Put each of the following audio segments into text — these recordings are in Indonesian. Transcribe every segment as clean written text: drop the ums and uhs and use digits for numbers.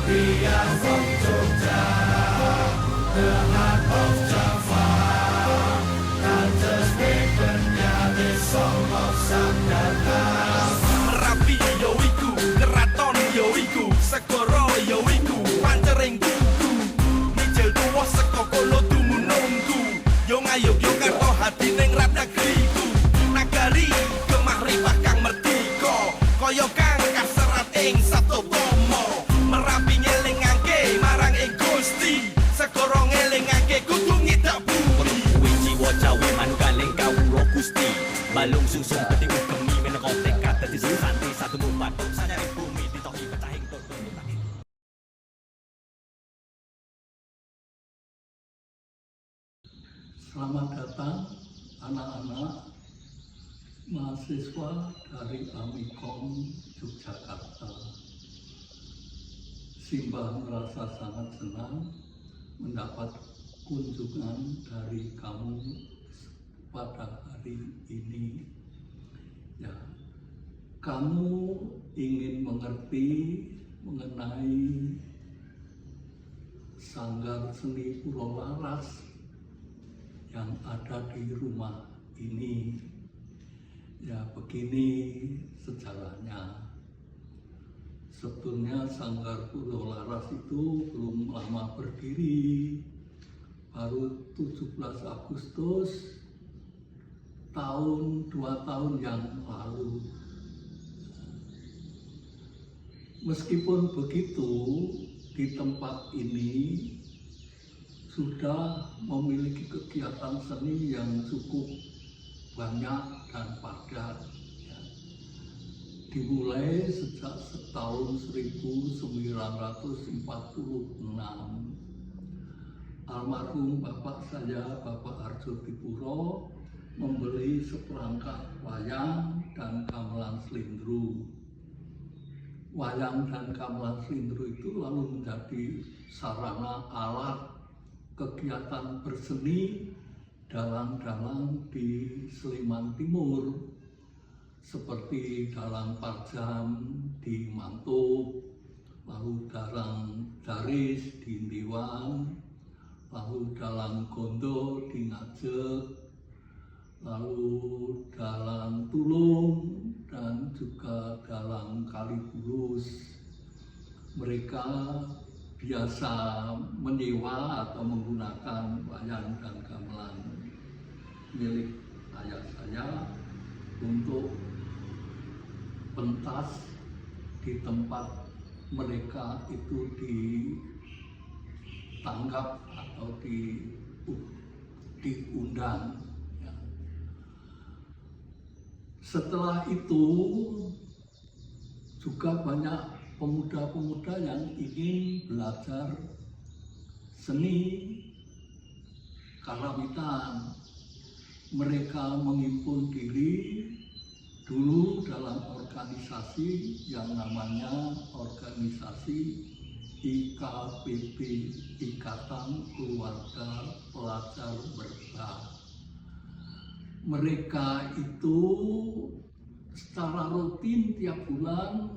We are from Jogja, the heart of Java. Culture speakernya the song of Sabdata. Merapi yo iku, keraton yo iku, segoro yo iku, panceringku. Mijil tuwa saka kolo dumunungku. Yo ngayuk yo karto hati ning rap negeriku. Nagari gemah ripah kang merdeka, kaya kang kaserat ing Satotomo. Merapi ngelingake marang ing Gusti, segoro ngelingake kudu ngidak bumi. Kuwi jiwa Jawa manunggaling kawula Gusti. Balung susung peti ukemi meneka tekad dadi santi satu patung sanyari bumi ditoki pecahing toto. Selamat datang anak-anak mahasiswa dari Amikom Yogyakarta. Simbah merasa sangat senang mendapat kunjungan dari kamu pada hari ini. Ya, kamu ingin mengerti mengenai Sanggar Seni Pulau Laras yang ada di rumah ini. Ya, begini sejarahnya. Sebetulnya Sanggar Pulau Laras itu belum lama berdiri, baru 17 Agustus tahun 2 tahun yang lalu. Meskipun begitu, di tempat ini sudah memiliki kegiatan seni yang cukup banyak dan padat. Dimulai sejak tahun 1946. Almarhum bapak saya, Bapak Harjo Dipuro, membeli seperangkat wayang dan gamelan slindro. Wayang dan gamelan slindro itu lalu menjadi sarana alat kegiatan berseni dalang-dalang di Sleman Timur, seperti dalang Parjam di Mantuk, lalu dalang Daris di Ndiwan, lalu dalang Gondo di Ngajek, lalu dalang Tulung, dan juga dalang Kalibulus. Mereka biasa menyewa atau menggunakan wayang dan gamelan milik ayah saya untuk pentas di tempat mereka itu ditanggap atau diundang. Ya. Setelah itu juga banyak pemuda-pemuda yang ingin belajar seni karawitan. Mereka mengimpun diri dulu dalam organisasi yang namanya organisasi IKPB, Ikatan Keluarga Pelajar Berba. Mereka itu secara rutin tiap bulan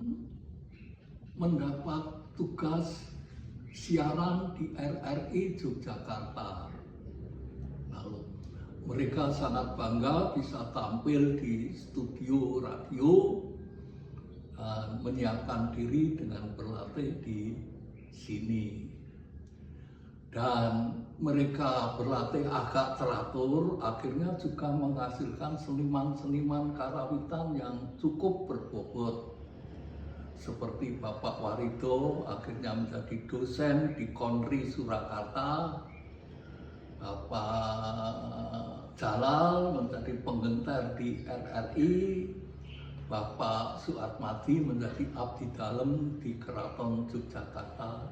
mendapat tugas siaran di RRI Yogyakarta. Lalu mereka sangat bangga bisa tampil di studio radio dan menyiapkan diri dengan berlatih di sini. Dan mereka berlatih agak teratur, akhirnya juga menghasilkan seniman-seniman karawitan yang cukup berbobot. Seperti Bapak Warido akhirnya menjadi dosen di Konri Surakarta, Bapak Jalal menjadi penggenter di RRI, Bapak Suatmadi menjadi abdi dalem di Keraton Yogyakarta.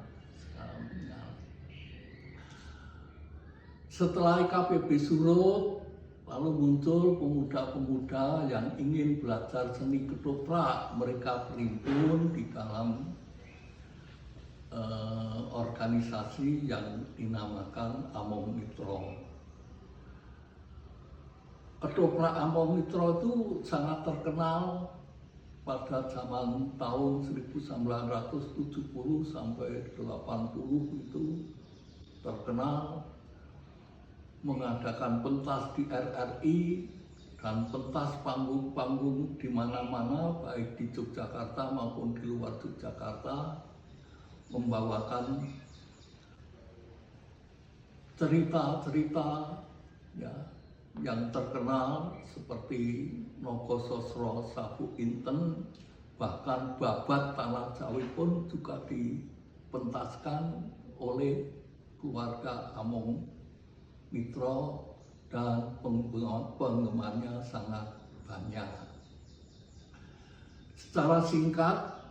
Setelah IKPB surut, lalu muncul pemuda-pemuda yang ingin belajar seni ketoprak. Mereka berhimpun di dalam organisasi yang dinamakan Among Mitro. Ketoprak Among Mitro itu sangat terkenal pada zaman tahun 1970 sampai 80 itu terkenal mengadakan pentas di RRI dan pentas panggung-panggung di mana-mana, baik di Yogyakarta maupun di luar Yogyakarta, membawakan cerita-cerita ya, yang terkenal seperti Nogososro Sabu Inten, bahkan Babat Tanah Jawi pun juga dipentaskan oleh keluarga Among Mitro dan penggemarnya sangat banyak. Secara singkat,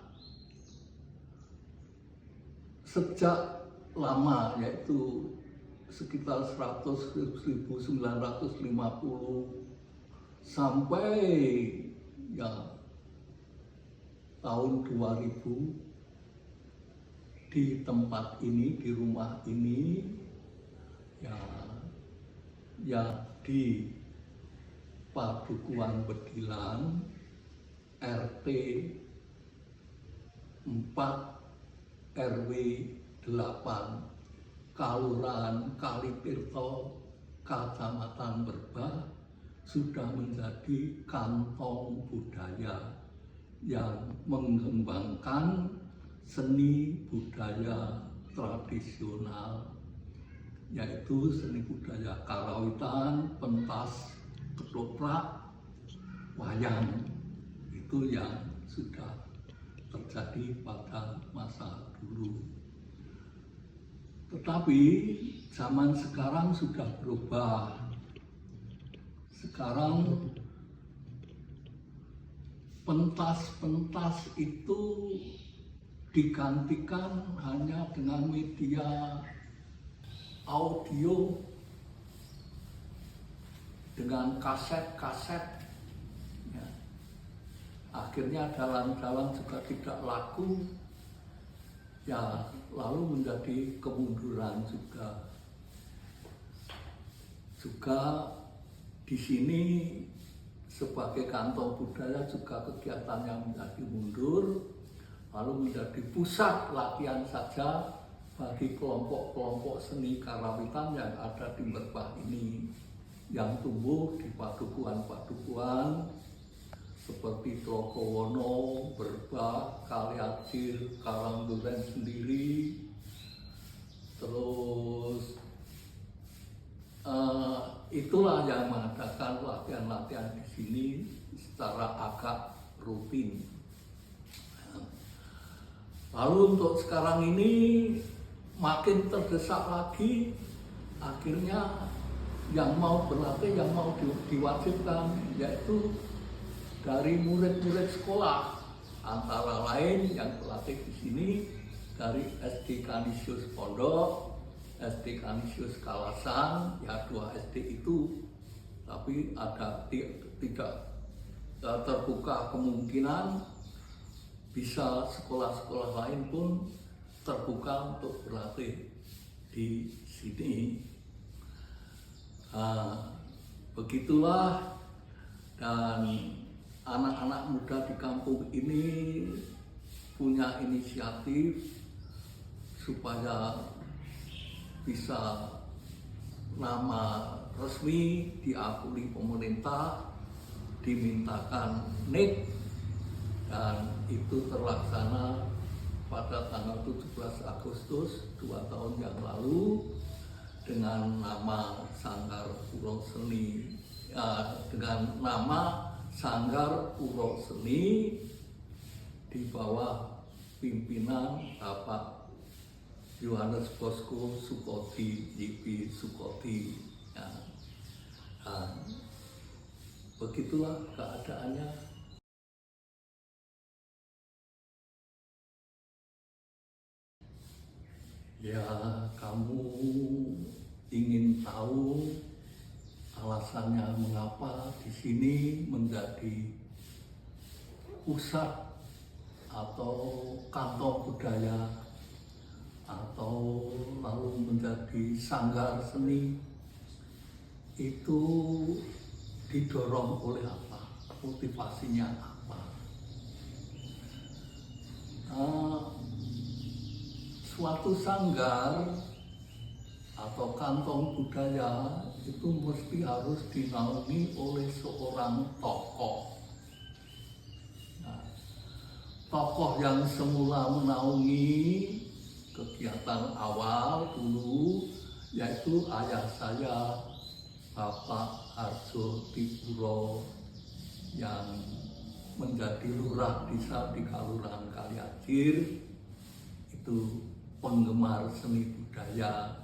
sejak lama, yaitu sekitar 1950 sampai ya tahun 2000 di tempat ini, di rumah ini ya di Padukuhan Bedilan RT 4 RW 8 Kelurahan Kalitirto, Kecamatan Berbah, sudah menjadi kantong budaya yang mengembangkan seni budaya tradisional, yaitu seni budaya karawitan, pentas, ketoprak, wayang. Itu yang sudah terjadi pada masa dulu. Tetapi zaman sekarang sudah berubah. Sekarang pentas-pentas itu digantikan hanya dengan media audio, dengan kaset-kaset. Ya. Akhirnya dalang-dalang juga tidak laku. Ya, lalu menjadi kemunduran juga. Juga di sini sebagai kantong budaya juga kegiatannya menjadi mundur, lalu menjadi pusat latihan saja bagi kelompok-kelompok seni karawitan yang ada di Merbah ini, yang tumbuh di padukuhan-padukuhan seperti Trogowono, Berbah, Kaliacir, Karangduren sendiri. Terus itulah yang mengadakan latihan-latihan di sini secara agak rutin. Lalu untuk sekarang ini makin terdesak lagi, akhirnya yang mau berlatih, yang mau diwajibkan, yaitu dari murid-murid sekolah, antara lain yang berlatih di sini dari SD Kanisius Pondok, SD Kanisius Kalasan, ya 2 SD itu, tapi ada tidak terbuka kemungkinan bisa sekolah-sekolah lain pun terbuka untuk berlatih di sini. Begitulah, dan anak-anak muda di kampung ini punya inisiatif supaya bisa nama resmi diakui pemerintah, dimintakan NIK, dan itu terlaksana pada tanggal 17 Agustus 2 tahun yang lalu dengan nama Sanggar Puro Seni, dengan nama Sanggar Puro Seni di bawah pimpinan Bapak Yohanes Bosco Sukoti, YP Sukoti. Ya. Begitulah keadaannya. Ya, kamu ingin tahu alasannya mengapa di sini menjadi pusat atau kantong budaya, atau lalu menjadi sanggar seni, itu didorong oleh apa? Motivasinya apa? suatu sanggar atau kantong budaya itu mesti harus dinaungi oleh seorang tokoh. Nah, tokoh yang semula menaungi kegiatan awal dulu yaitu ayah saya, Bapak Harjo Dipuro, yang menjadi lurah desa di Kelurahan Kaliajir. Itu penggemar seni budaya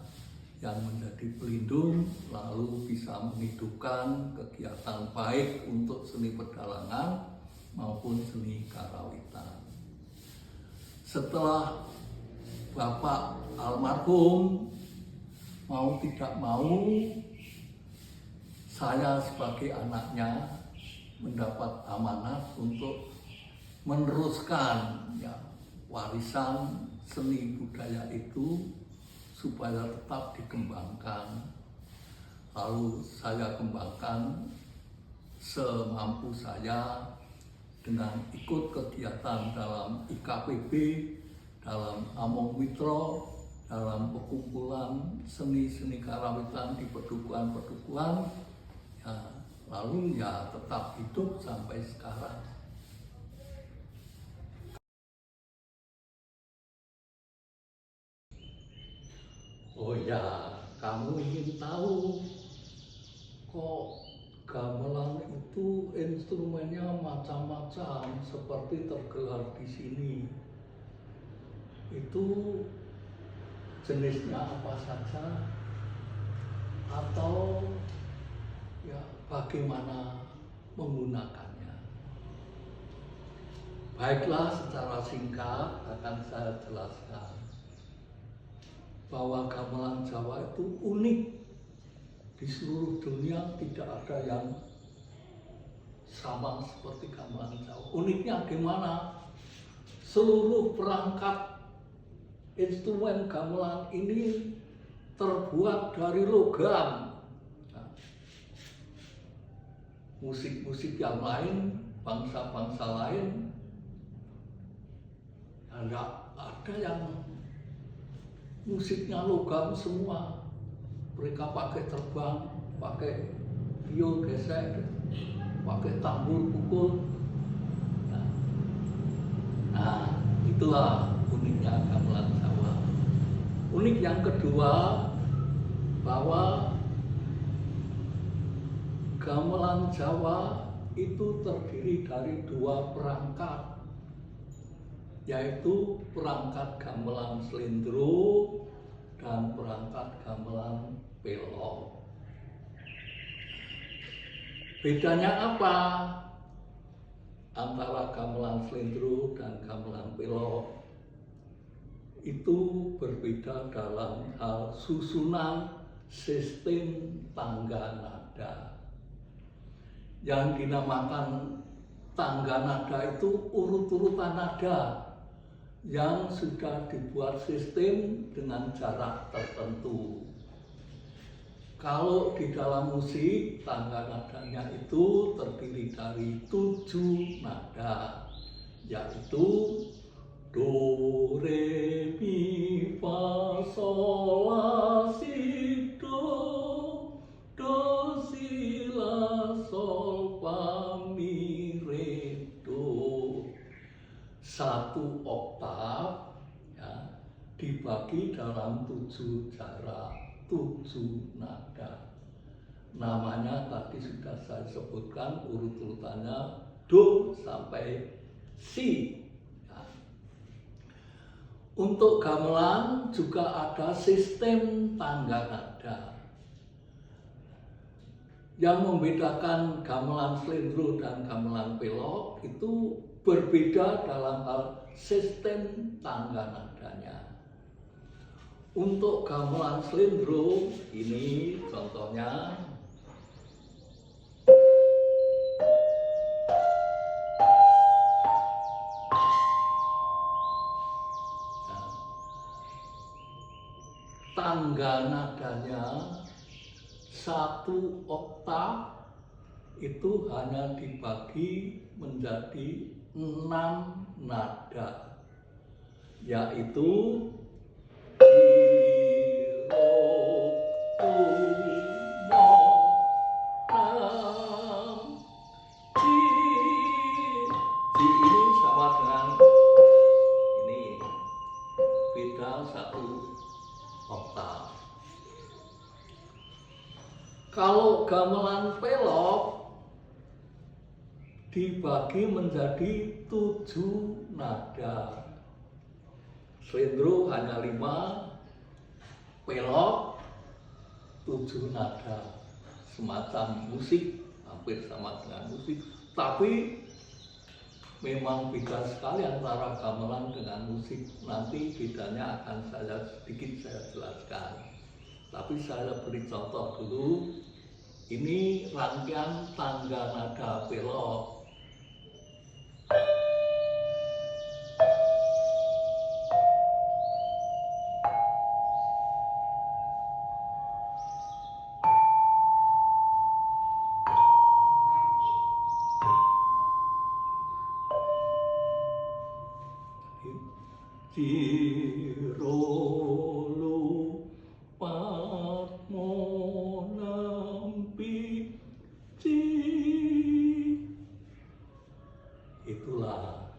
yang menjadi pelindung, lalu bisa menghidupkan kegiatan baik untuk seni pedalangan maupun seni karawitan. Setelah Bapak almarhum, mau tidak mau, saya sebagai anaknya mendapat amanat untuk meneruskan warisan seni budaya itu supaya tetap dikembangkan. Lalu saya kembangkan semampu saya dengan ikut kegiatan dalam IKPB, dalam Among Witro, dalam perkumpulan seni-seni karawitan di pedukuhan-pedukuhan, lalu tetap hidup sampai sekarang. Oh ya, kamu ingin tahu kok gamelan itu instrumennya macam-macam seperti tergelar di sini. Itu jenisnya apa saja atau bagaimana menggunakannya. Baiklah, secara singkat akan saya jelaskan bahwa gamelan Jawa itu unik. Di seluruh dunia tidak ada yang sama seperti gamelan Jawa. Uniknya gimana? Seluruh perangkat instrumen gamelan ini terbuat dari logam. Musik-musik yang lain, bangsa-bangsa lain, tidak ada yang musiknya logam semua. Mereka pakai terbang, pakai bio gesek, pakai tambur pukul. Nah, itulah uniknya gamelan Jawa. Unik yang kedua, bahwa gamelan Jawa itu terdiri dari dua perangkat, yaitu perangkat gamelan slendro dan perangkat gamelan pelok. Bedanya apa antara gamelan slendro dan gamelan pelok? Itu berbeda dalam hal susunan sistem tangga nada. Yang dinamakan tangga nada itu urut-urutan nada yang sudah dibuat sistem dengan jarak tertentu. Kalau di dalam musik, tangga nadanya itu terdiri dari 7 nada, yaitu do, re, mi, fa, sol, la, si, do, si, la, sol, fa, mi, re, do. 1 oktav dibagi dalam 7 jarak, 7 nada. Namanya tadi sudah saya sebutkan, urut-urutannya do sampai si. Untuk gamelan juga ada sistem tangga nada. Yang membedakan gamelan slendro dan gamelan pelok itu berbeda dalam hal sistem tangga nadanya. Untuk gamelan slendro ini contohnya tangga nadanya 1 oktav itu hanya dibagi menjadi 6 nada, yaitu 1 oktav. Kalau gamelan pelok dibagi menjadi 7 nada. Slendro hanya 5, pelok 7 nada. Semacam musik, hampir sama dengan musik, tapi memang beda sekali antara gamelan dengan musik. Nanti bedanya akan sedikit saya jelaskan. Tapi saya beri contoh dulu. Ini rangkaian tangga nada pelok. Cirolu patmo nampi ci. Itulah.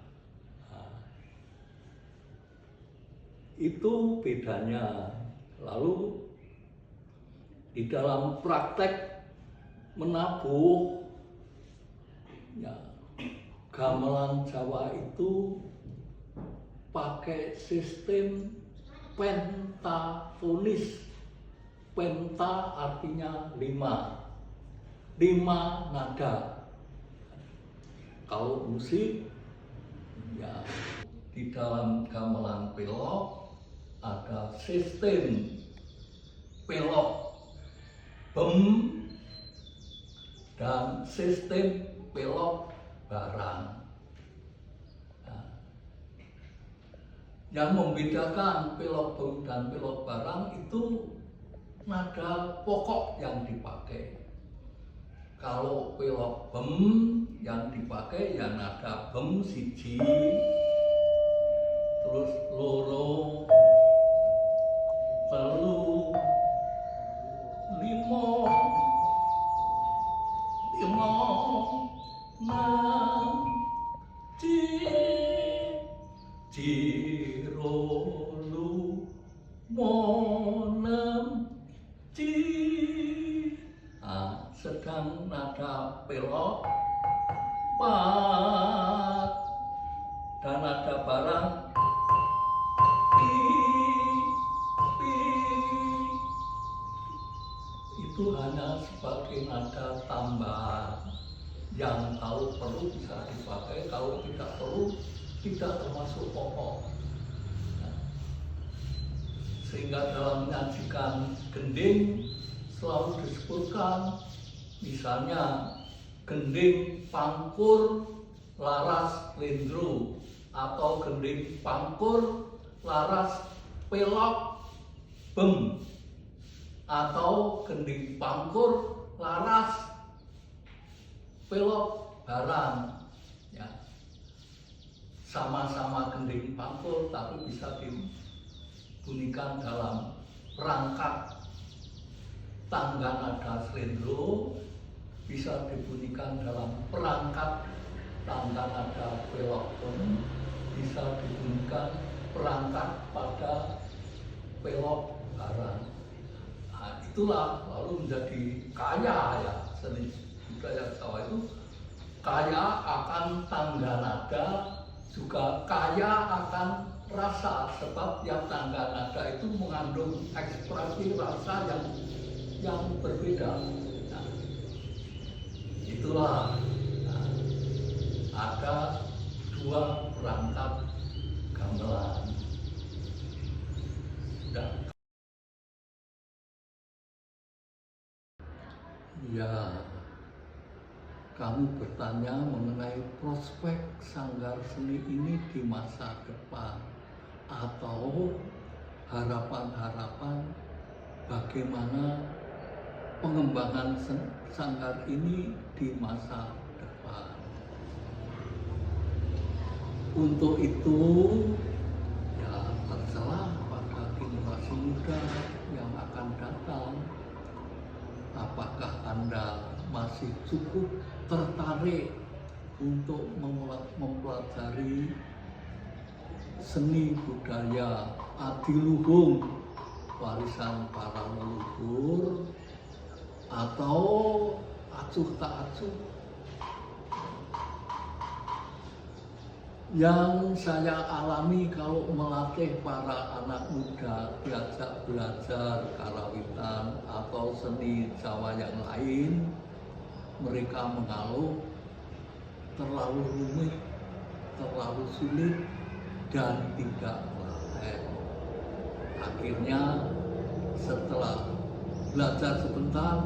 Nah, itu bedanya. Lalu di dalam praktek menabuh ya, gamelan Jawa itu pakai sistem pentafonis. Penta artinya 5 nada. Kalau musik ya, di dalam gamelan pelok ada sistem pelok bem dan sistem pelok barang. Yang membedakan pelok bem dan pelok barang itu nada pokok yang dipakai. Kalau pelok bem yang dipakai ya nada bem siji, terus loro, telu, limo, enam, cirolu monem ci. Nah, sedang nada pelok pat dan nada barang pi, itu hanya sebagai nada tambahan yang kalau perlu bisa dipakai, kalau tidak perlu tidak termasuk pokok. Nah, sehingga dalam menyajikan gending selalu disebutkan misalnya gending pangkur laras lendro atau gending pangkur laras pelok bem atau gending pangkur laras pelok barang. Sama-sama gending pangkur tapi bisa dibunyikan dalam perangkat tangga nada slendro, bisa dibunyikan dalam perangkat tangga nada pelok bem, bisa dibunyikan perangkat pada pelok barang. Nah, itulah lalu menjadi kaya ya, seni budaya Jawa itu kaya akan tangga nada, juga kaya akan rasa, sebab tiap tangga nada itu mengandung ekspresi rasa yang berbeda. Nah, itulah ada 2 perangkat gamelan. Ya, kami bertanya mengenai prospek sanggar seni ini di masa depan atau harapan-harapan bagaimana pengembangan sanggar ini di masa depan. Untuk itu ya terserah pada generasi muda yang akan datang, apakah Anda masih cukup tertarik untuk mempelajari seni budaya adiluhung warisan para leluhur atau acuh tak acuh. Yang saya alami kalau melatih para anak muda diajak belajar karawitan atau seni Jawa yang lain, mereka mengeluh terlalu rumit, terlalu sulit, dan tidak melatih. Akhirnya setelah belajar sebentar,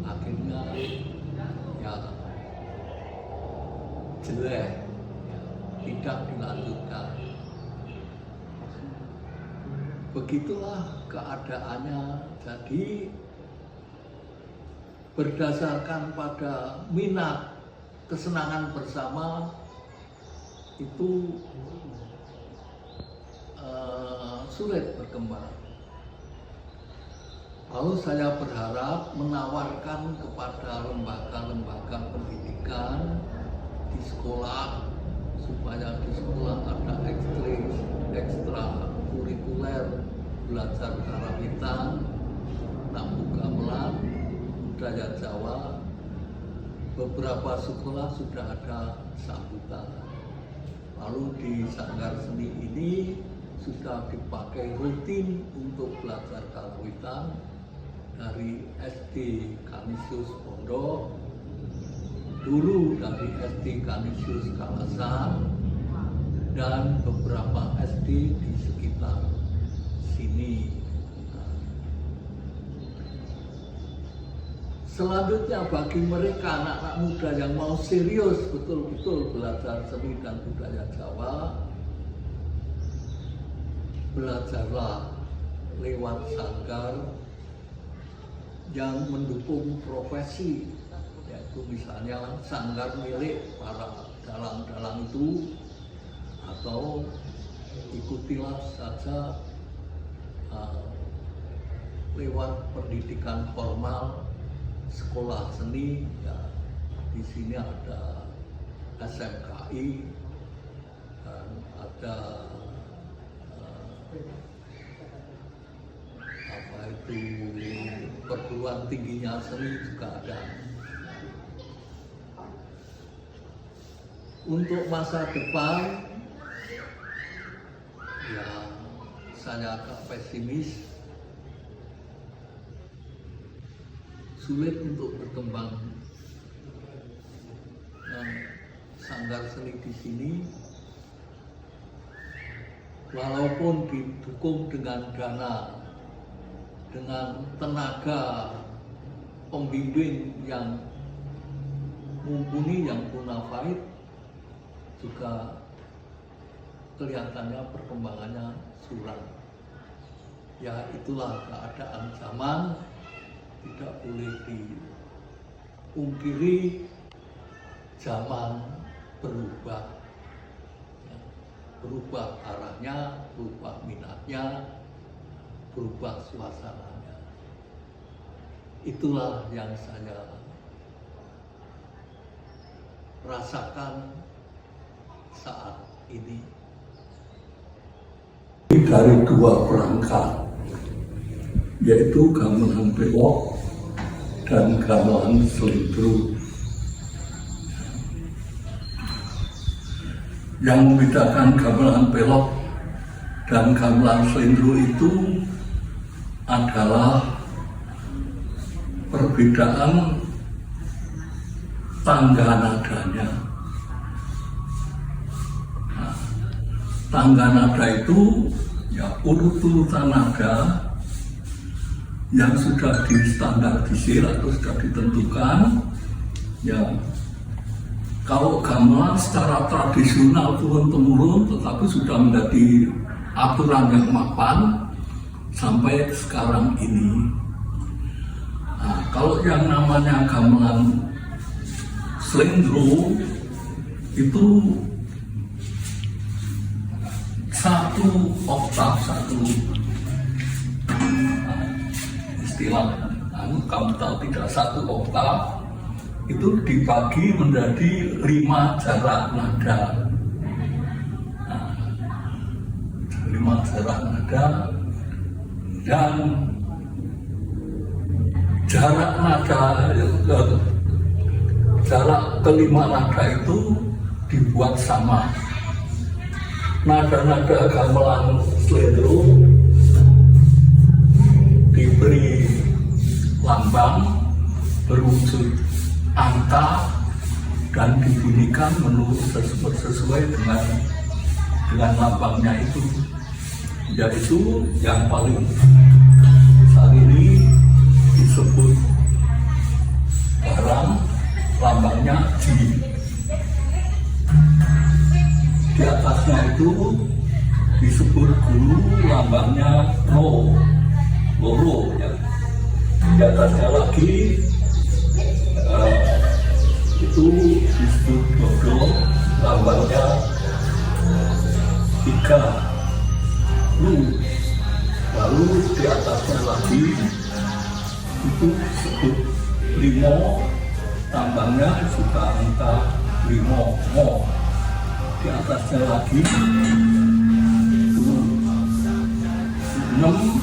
akhirnya ya jelek, tidak dilanjutkan. Begitulah keadaannya. Jadi berdasarkan pada minat kesenangan bersama itu sulit berkembang. Lalu saya berharap menawarkan kepada lembaga-lembaga pendidikan di sekolah, supaya di sekolah ada ekstra kurikuler belajar karawitan, tabu gamelan, budaya Jawa. Beberapa sekolah sudah ada sambutan. Lalu di sanggar seni ini sudah dipakai rutin untuk belajar karawitan dari SD Kanisius Pondok, dulu dari SD Kanisius Kalasan, dan beberapa SD di sekitar sini. Selanjutnya bagi mereka anak-anak muda yang mau serius betul-betul belajar seni dan budaya Jawa, belajarlah lewat sanggar yang mendukung profesi, yaitu misalnya sanggar milik para dalang-dalang itu, atau ikutilah saja lewat pendidikan formal sekolah seni. Ya, di sini ada SMKI dan ada perguruan tingginya seni juga ada. Untuk masa depan, ya saya agak pesimis, sulit untuk berkembang. Sanggar seni di sini, walaupun didukung dengan dana, dengan tenaga pembimbing yang mumpuni, yang bonafide, juga kelihatannya perkembangannya suram. Ya itulah keadaan zaman, tidak boleh dipungkiri, zaman berubah. Berubah arahnya, berubah minatnya, berubah suasananya. Itulah yang saya rasakan saat ini. Dari dua perangkat, yaitu gamelan bewok dan gamelan selindro. Yang membedakan gamelan pelok dan gamelan selindro itu adalah perbedaan tangga nadanya. Nah, tangga nada itu ya urut-urutan nada yang sudah distandardisir atau sudah ditentukan. Ya, kalau gamelan secara tradisional turun-temurun, tetapi sudah menjadi aturan yang mapan sampai sekarang ini. Nah, kalau yang namanya gamelan selindro itu satu oktav, istilah kamu tahu tidak, satu oktav itu dibagi menjadi 5 jarak nada. Nah, 5 jarak nada, dan jarak nada, jarak kelima nada itu dibuat sama. Nada-nada gamelan slendro diberi lambang berwujud angka dan dibunyikan menurut sesuai dengan lambangnya itu, yaitu yang paling saat ini disebut barang, lambangnya G. Di atasnya itu disebut guru, lambangnya Ro, loro ya. Di atasnya lagi itu disebut dodo, lambangnya 3 lu. Lalu di atasnya lagi itu disebut limo, lambangnya juga angka 5 mo. Di atasnya lagi itu 6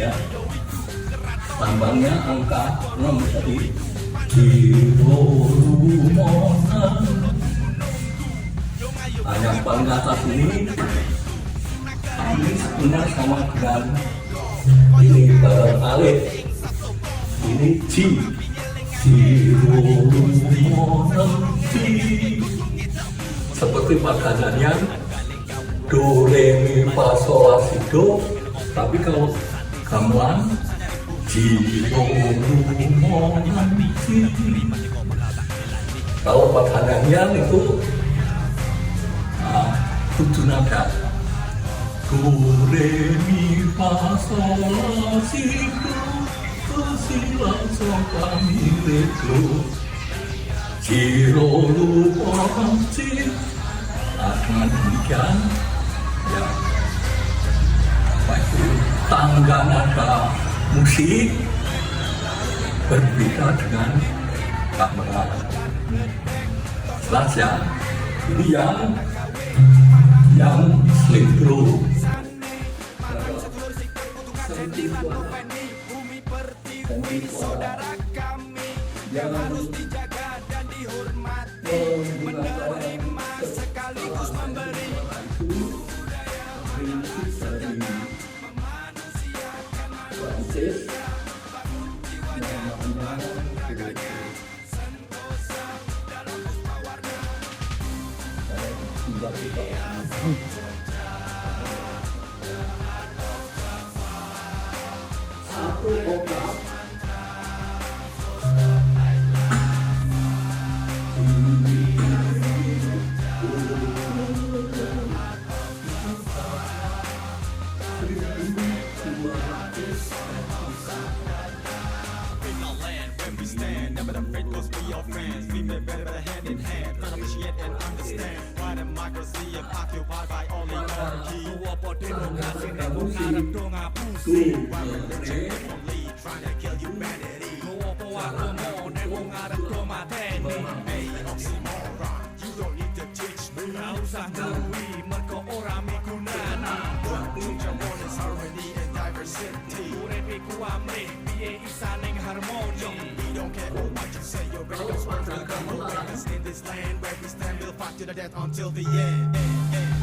ya, lambangnya angka 6 tadi. Nah, yang paling atas ini sebenarnya sama dengan ini barang alif, ini G. Seperti padanannya do, re, mi, fa, sol, la, si, do, tapi kalau gamelan kalau padanannya itu 7 nada, do, re, mi, fa, sol, la, si, do, si, la, sol, fa, mi, re, do, si, ro, lu, fa, si. Nah, dengan demikian ya, apa itu tangga nada musik berbeda dengan gamelan. Selanjutnya ini yang slendro. Yang harus dijaga dan dihormati, menerima sekaligus memberi budaya dari memanusiakan Prancis. Satu oktav in this land where we stand, we'll fight to the death until the end.